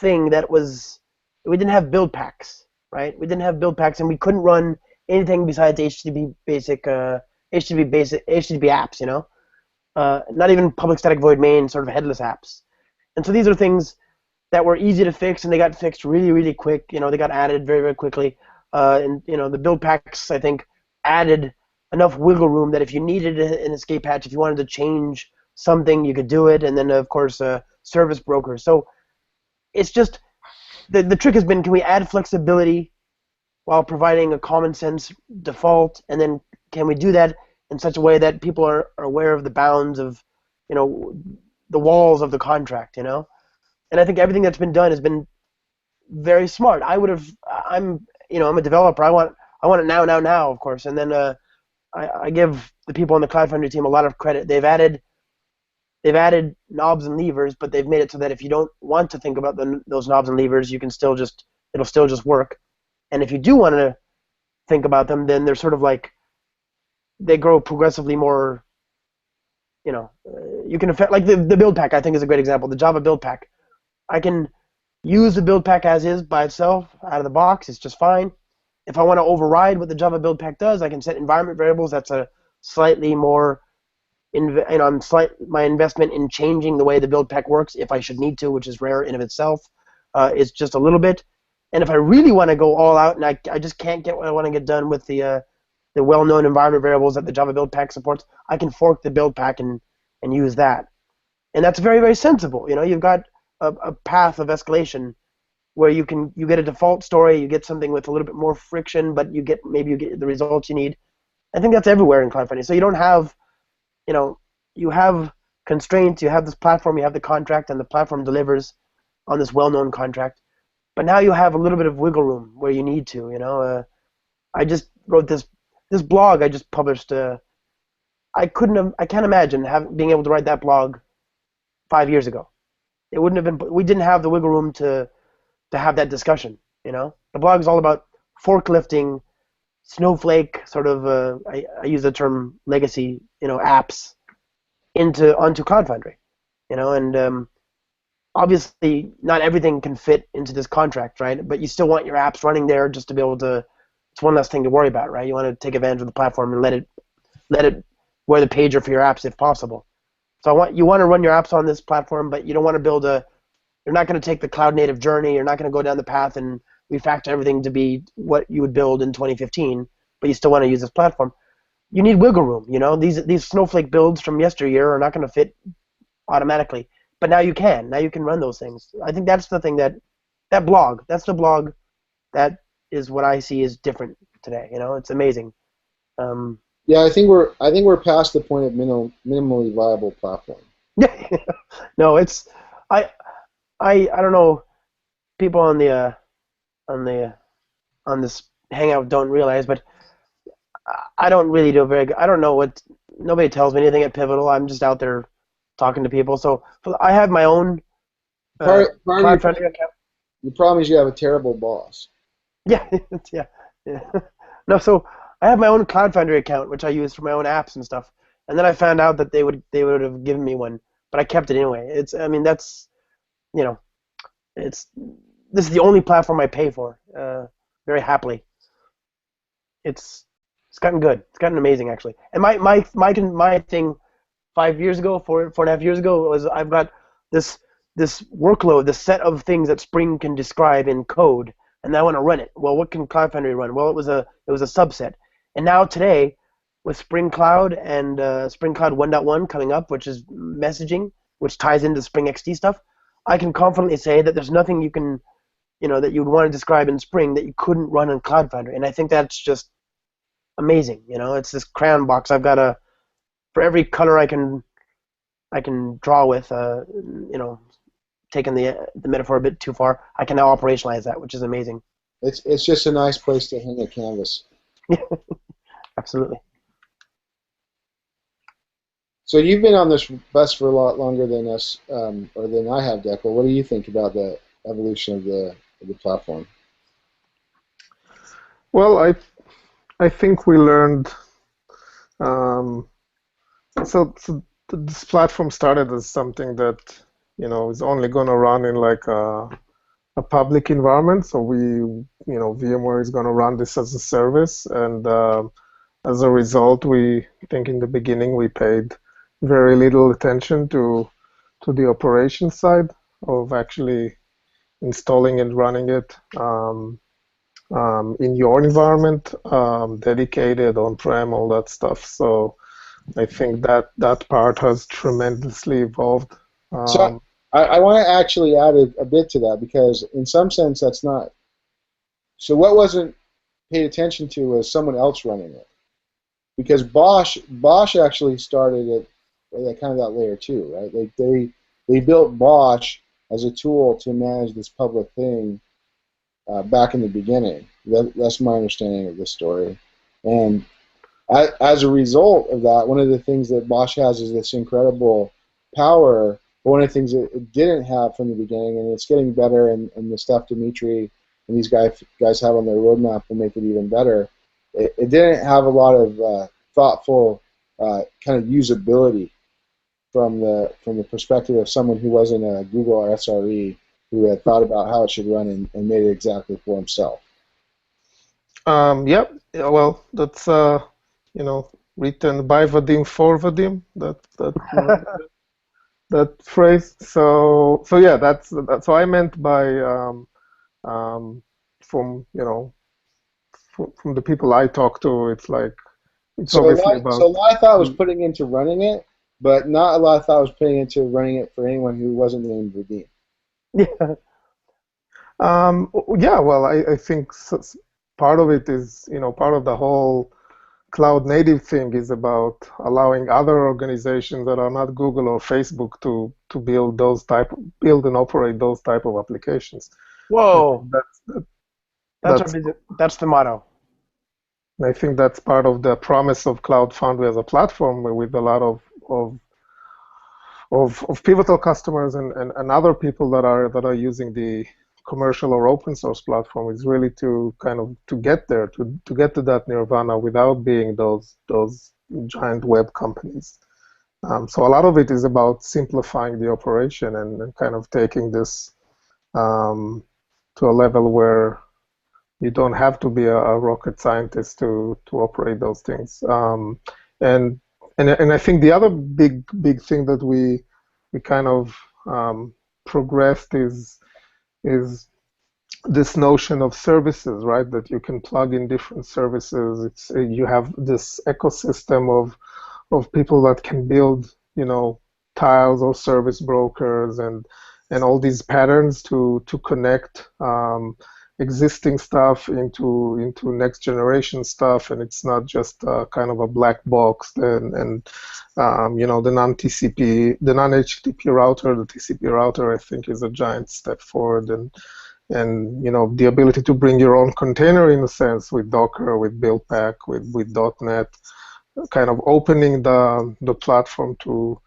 thing we didn't have build packs, right? We didn't have build packs, and we couldn't run anything besides HTTP apps, not even public static void main sort of headless apps. And so these are things that were easy to fix, and they got fixed really, really quick. They got added very, very quickly. And the build packs, I think, added enough wiggle room that if you needed an escape hatch, if you wanted to change something, you could do it. And then, of course, service brokers. So it's just the trick has been, can we add flexibility while providing a common sense default? And then can we do that in such a way that people are aware of the bounds of, the walls of the contract, And I think everything that's been done has been very smart. I'm a developer. I want it now, of course. And then I give the people on the Cloud Foundry team a lot of credit. They've added knobs and levers, but they've made it so that if you don't want to think about those knobs and levers, you can it'll still just work. And if you do want to think about them, then they're sort of like they grow progressively more. You can affect, like the build pack, I think, is a great example. The Java build pack. I can use the build pack as is by itself out of the box. It's just fine. If I want to override what the Java build pack does, I can set environment variables. That's a slightly more, my investment in changing the way the build pack works, if I should need to, which is rare in of itself, is just a little bit. And if I really want to go all out and I just can't get what I want to get done with the well-known environment variables that the Java build pack supports, I can fork the build pack and use that. And that's very, very sensible. You've got a path of escalation where you get a default story, you get something with a little bit more friction, but you get the results you need. I think that's everywhere in Cloud Foundry. So you don't have, you have constraints, you have this platform, you have the contract, and the platform delivers on this well-known contract. But now you have a little bit of wiggle room where you need to. I just wrote this blog I just published. I can't imagine being able to write that blog 5 years ago. It wouldn't have been. We didn't have the wiggle room to have that discussion. The blog is all about forklifting Snowflake, sort of. I use the term legacy, apps onto Cloud Foundry, and obviously not everything can fit into this contract, right? But you still want your apps running there just to be able to. It's one less thing to worry about, right? You want to take advantage of the platform and let it We're the pager for your apps if possible. So you want to run your apps on this platform, but you don't want to build you're not going to take the cloud native journey. You're not going to go down the path and refactor everything to be what you would build in 2015, but you still want to use this platform. You need wiggle room. These Snowflake builds from yesteryear are not going to fit automatically, but now you can. Now you can run those things. I think that's the thing that's the blog that is what I see is different today. It's amazing. Yeah, I think we're past the point of minimally viable platform. No, it's I don't know. People on this hangout don't realize, but I don't really do very good. I don't know what. Nobody tells me anything at Pivotal. I'm just out there talking to people. So I have my own Cloud Foundry account. The problem is you have a terrible boss. Yeah, yeah. No, so I have my own Cloud Foundry account, which I use for my own apps and stuff. And then I found out that they would have given me one, but I kept it anyway. This is the only platform I pay for, very happily. It's gotten good. It's gotten amazing, actually. And my thing 5 years ago, 4.5 years ago, was I've got this workload, this set of things that Spring can describe in code, and I want to run it. Well, what can Cloud Foundry run? Well, it was a subset. And now today, with Spring Cloud and Spring Cloud 1.1 coming up, which is messaging, which ties into Spring XD stuff, I can confidently say that there's nothing you can, that you would want to describe in Spring that you couldn't run in Cloud Foundry. And I think that's just amazing. It's this crayon box. I've got for every color I can draw with, taking the metaphor a bit too far, I can now operationalize that, which is amazing. It's just a nice place to hang a canvas. Absolutely. So you've been on this bus for a lot longer than us, or than I have, Declan. What do you think about the evolution of the platform? Well, I think we learned. So this platform started as something that is only going to run in like a public environment. So VMware is going to run this as a service, and as a result, we think in the beginning we paid very little attention to the operation side of actually installing and running it in your environment, dedicated on-prem, all that stuff. So I think that part has tremendously evolved. So I want to actually add a bit to that, because in some sense that's not. So what wasn't paid attention to was someone else running it, because Bosch actually started it at kind of that layer too, right? Like they built Bosch as a tool to manage this public thing back in the beginning. That's my understanding of the story. And as a result of that, one of the things that Bosch has is this incredible power. But one of the things that it didn't have from the beginning, and it's getting better, and the stuff Dimitri and these guys have on their roadmap will make it even better. It didn't have a lot of thoughtful kind of usability from the perspective of someone who wasn't a Google or SRE who had thought about how it should run and made it exactly for himself. Yep. Yeah, well, that's written by Vadim for Vadim. That phrase. So yeah, that's so I meant by from the people I talk to, it's like it's obviously about. So a lot of thought was putting into running it, but not a lot of thought was putting into running it for anyone who wasn't named Vadim. Yeah. Yeah. Well, I think part of it is part of the whole cloud native thing is about allowing other organizations that are not Google or Facebook to build and operate those type of applications. Whoa. That's the motto. I think that's part of the promise of Cloud Foundry as a platform, with a lot of Pivotal customers and other people that are using the commercial or open source platform, is really to kind of to get there, to get to that nirvana without being those giant web companies. So a lot of it is about simplifying the operation and kind of taking this to a level where you don't have to be a rocket scientist to operate those things. And and I think the other big thing that we kind of progressed is this notion of services, right? That you can plug in different services. It's you have this ecosystem of people that can build, tiles or service brokers and all these patterns to connect existing stuff into next generation stuff, and it's not just kind of a black box. And the non-HTTP router, the TCP router, I think is a giant step forward, and the ability to bring your own container in a sense with Docker, with Buildpack, with .NET, kind of opening the platform to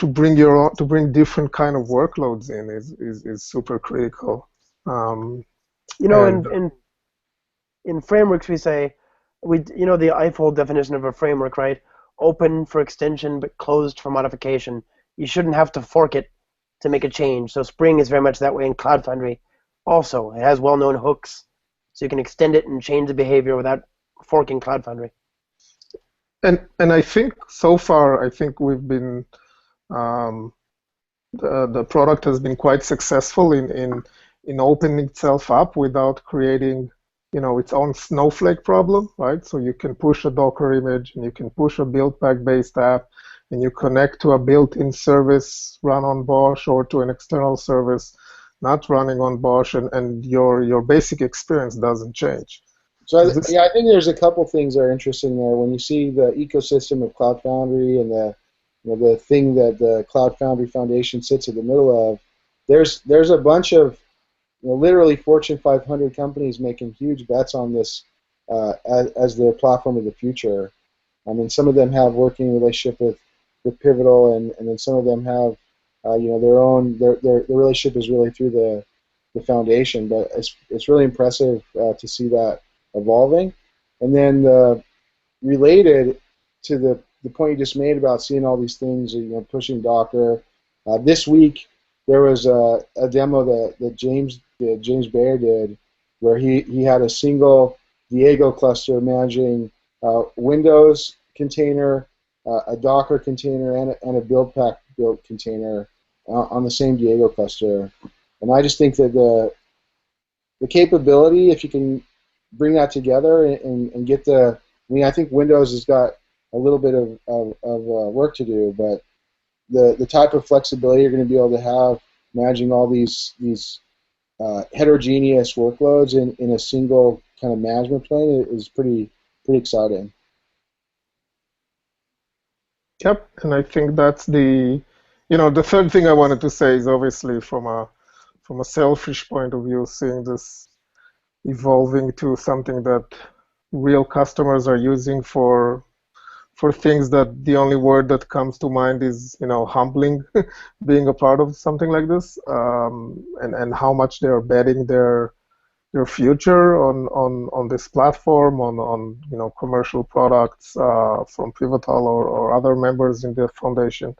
bring different kind of workloads in is super critical. And in frameworks we say the IFOL definition of a framework, right? Open for extension but closed for modification. You shouldn't have to fork it to make a change. So Spring is very much that way in Cloud Foundry. Also, it has well-known hooks, so you can extend it and change the behavior without forking Cloud Foundry. And I think so far, we've been the product has been quite successful in opening itself up without creating its own snowflake problem, right? So you can push a Docker image and you can push a Buildpack based app, and you connect to a built-in service run on Bosch or to an external service not running on Bosch, and your basic experience doesn't change. So I think there's a couple things that are interesting there. When you see the ecosystem of Cloud Foundry and the thing that the Cloud Foundry Foundation sits in the middle of, there's a bunch of literally Fortune 500 companies making huge bets on this as their platform of the future. I mean, some of them have working relationship with Pivotal, and then some of them have their own. Their relationship is really through the foundation, but it's really impressive to see that evolving. And then related to the point you just made about seeing all these things, pushing Docker. This week there was a demo that James Baer did, where he had a single Diego cluster managing Windows container, a Docker container, and a Buildpack built container on the same Diego cluster. And I just think that the capability, if you can bring that together and get I think Windows has got a little bit of work to do, but the type of flexibility you're going to be able to have managing all these heterogeneous workloads in a single kind of management plane is pretty exciting. Yep, and I think that's the third thing I wanted to say is obviously from a selfish point of view, seeing this evolving to something that real customers are using for things that the only word that comes to mind is humbling, being a part of something like this, and how much they're betting their future on this platform, on commercial products from Pivotal or other members in the foundation,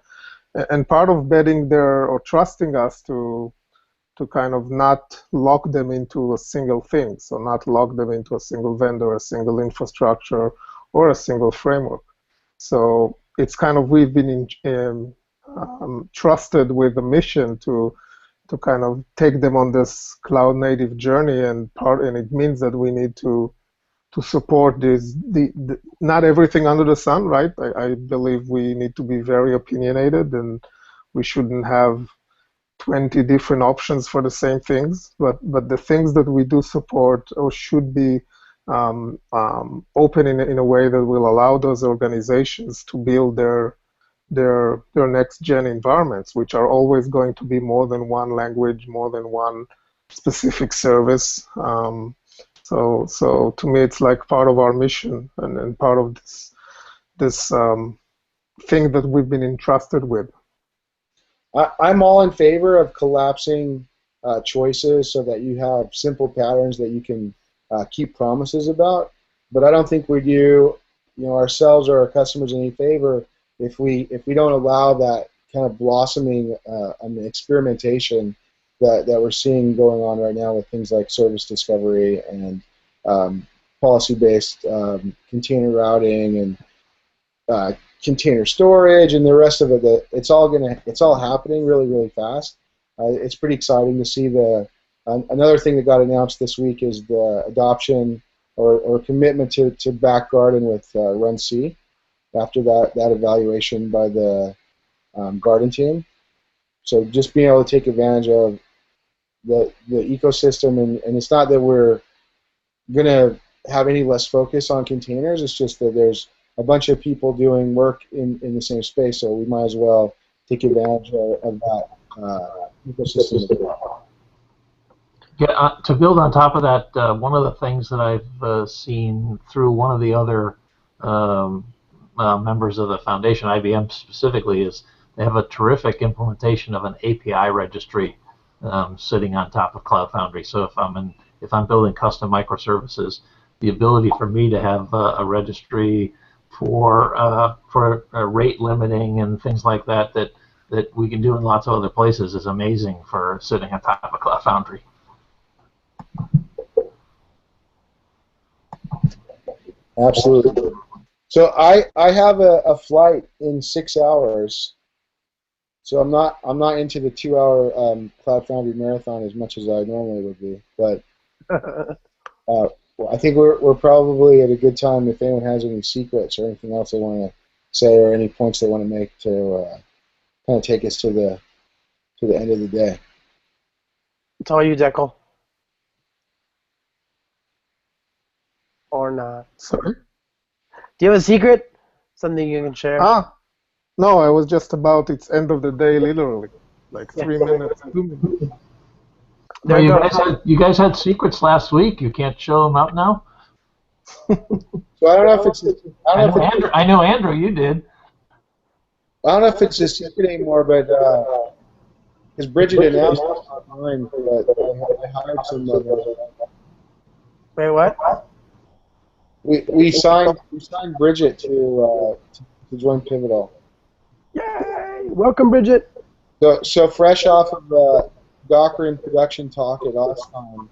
and part of betting or trusting us to kind of not lock them into a single thing, so not lock them into a single vendor, a single infrastructure, or a single framework. So it's kind of we've been trusted with a mission to kind of take them on this cloud native journey, and it means that we need to support not everything under the sun, right? I believe we need to be very opinionated, and we shouldn't have 20 different options for the same things, but the things that we do support or should be open in a way that will allow those organizations to build their next gen environments, which are always going to be more than one language, more than one specific service. So to me, it's like part of our mission and part of this thing that we've been entrusted with. I'm all in favor of collapsing choices so that you have simple patterns that you can keep promises about. But I don't think we do, ourselves or our customers any favor if we don't allow that kind of blossoming experimentation that we're seeing going on right now with things like service discovery and policy-based container routing and container storage and the rest of it. It's all happening really, really fast. It's pretty exciting to see another thing that got announced this week is the adoption or commitment to back Garden with Run C after that evaluation by the Garden team. So just being able to take advantage of the ecosystem, and it's not that we're going to have any less focus on containers, it's just that there's a bunch of people doing work in the same space, so we might as well take advantage of that ecosystem as well. Yeah, to build on top of that, one of the things that I've seen through one of the other members of the foundation, IBM specifically, is they have a terrific implementation of an API registry sitting on top of Cloud Foundry. So if I'm building custom microservices, the ability for me to have a registry for rate limiting and things like that we can do in lots of other places is amazing for sitting on top of Cloud Foundry. Absolutely. So I have a flight in 6 hours. So I'm not into the 2-hour Cloud Foundry marathon as much as I normally would be, but I think we're probably at a good time if anyone has any secrets or anything else they want to say or any points they want to make to kind of take us to the end of the day. It's all you, Dekel. Or not. Sorry? Do you have a secret? Something you can share? No, I was just about its end of the day, literally. Like 3 minutes, 2 minutes. There you guys had secrets last week. You can't show them out now? So I don't know if it's I know Andrew, you did. I don't know if it's a secret anymore, but because Bridget announced it online, but I hired some. Wait, what? We signed Bridget to join Pivotal. Yay! Welcome, Bridget. So fresh off of Docker and production talk at OSCON,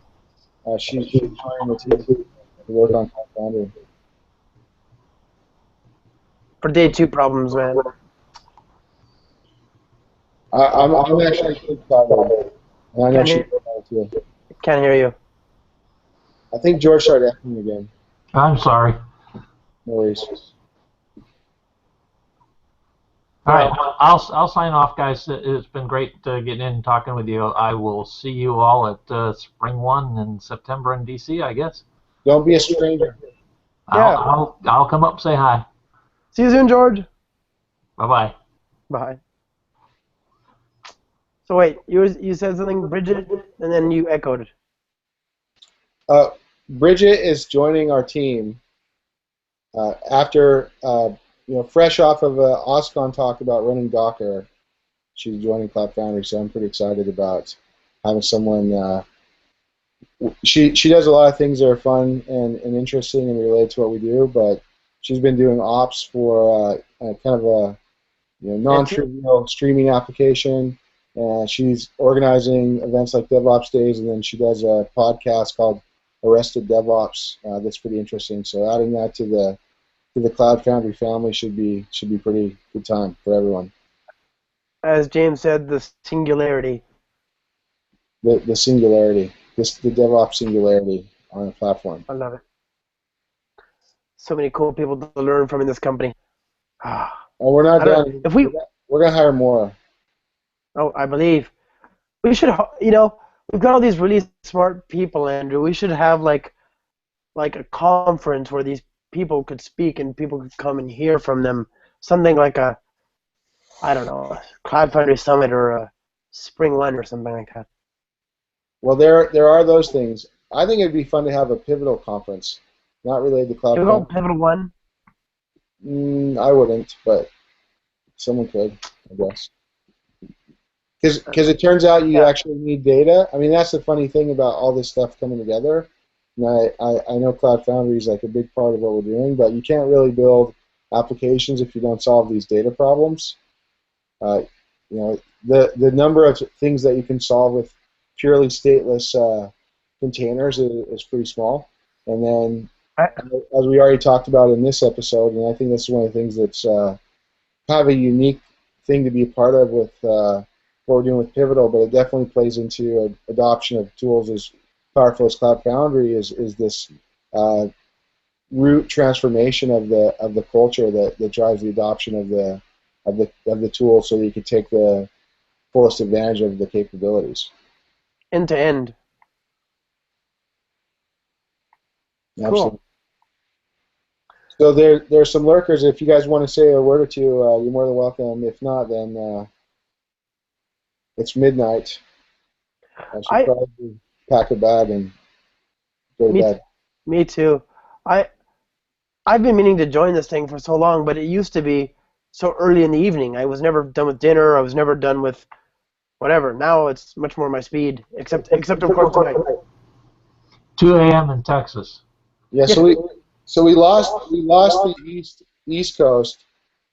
she's joining the team to work on Foundry. For day 2 problems, man. I'm actually excited. And I know she's excited too. Can't hear you. I think George started echoing again. I'm sorry. No worries. All right, I'll sign off, guys. It's been great getting in and talking with you. I will see you all at Spring One in September in DC, I guess. Don't be a stranger. I'll come up and say hi. See you soon, George. Bye-bye. Bye. So wait, you said something, Bridget, and then you echoed. Bridget is joining our team after fresh off of OSCON talk about running Docker. She's joining Cloud Foundry, so I'm pretty excited about having someone. She does a lot of things that are fun and interesting and related to what we do, but she's been doing ops for kind of a non-trivial streaming application. She's organizing events like DevOps Days, and then she does a podcast called Arrested DevOps that's pretty interesting. So adding that to the Cloud Foundry family should be pretty good time for everyone. As James said, the singularity. The singularity, the DevOps singularity on a platform. I love it. So many cool people to learn from in this company. Oh, we're not done. We're gonna hire more. Oh, I believe. We should, we've got all these really smart people, Andrew. We should have like a conference where these people could speak and people could come and hear from them. Something like a Cloud Foundry Summit or a Spring One or something like that. Well, there are those things. I think it'd be fun to have a Pivotal conference, not related to Cloud Foundry. Pivotal One? I wouldn't, but someone could, I guess. Because it turns out you actually need data. I mean, that's the funny thing about all this stuff coming together. And I know Cloud Foundry is like a big part of what we're doing, but you can't really build applications if you don't solve these data problems. The number of things that you can solve with purely stateless containers is pretty small. And then as we already talked about in this episode, and I think this is one of the things that's kind of a unique thing to be a part of with what we're doing with Pivotal, but it definitely plays into adoption of tools as powerful as Cloud Foundry is this root transformation of the culture that drives the adoption of the tool, so that you can take the fullest advantage of the capabilities. End to end. Absolutely. So there's some lurkers. If you guys want to say a word or two, you're more than welcome. If not, then it's midnight. I should probably pack a bag and go to bed. Me too. I've been meaning to join this thing for so long, but it used to be so early in the evening. I was never done with dinner. I was never done with whatever. Now it's much more my speed, except of course tonight. 2 a.m. in Texas. Yeah, so we lost the East Coast,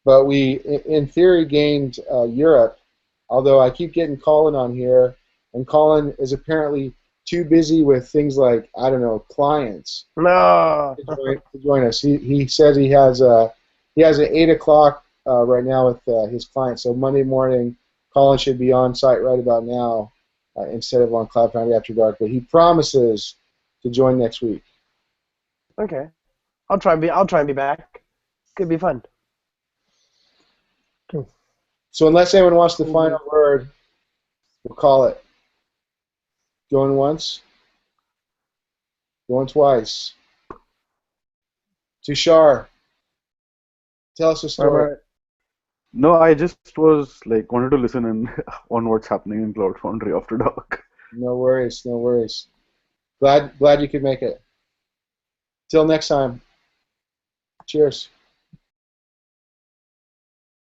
but we in theory gained Europe. Although I keep getting Colin on here, and Colin is apparently too busy with things like, I don't know, clients to join us. He says he has an 8 o'clock right now with his clients. So Monday morning, Colin should be on site right about now instead of on Cloud Foundry After Dark. But he promises to join next week. Okay, I'll try and be back. Could be fun. Cool. So unless anyone wants the final word, we'll call it. Going once, going twice. Tushar, tell us a story. No, I just was like wanted to listen in on what's happening in Cloud Foundry After Dark. No worries, no worries. Glad you could make it. Till next time. Cheers.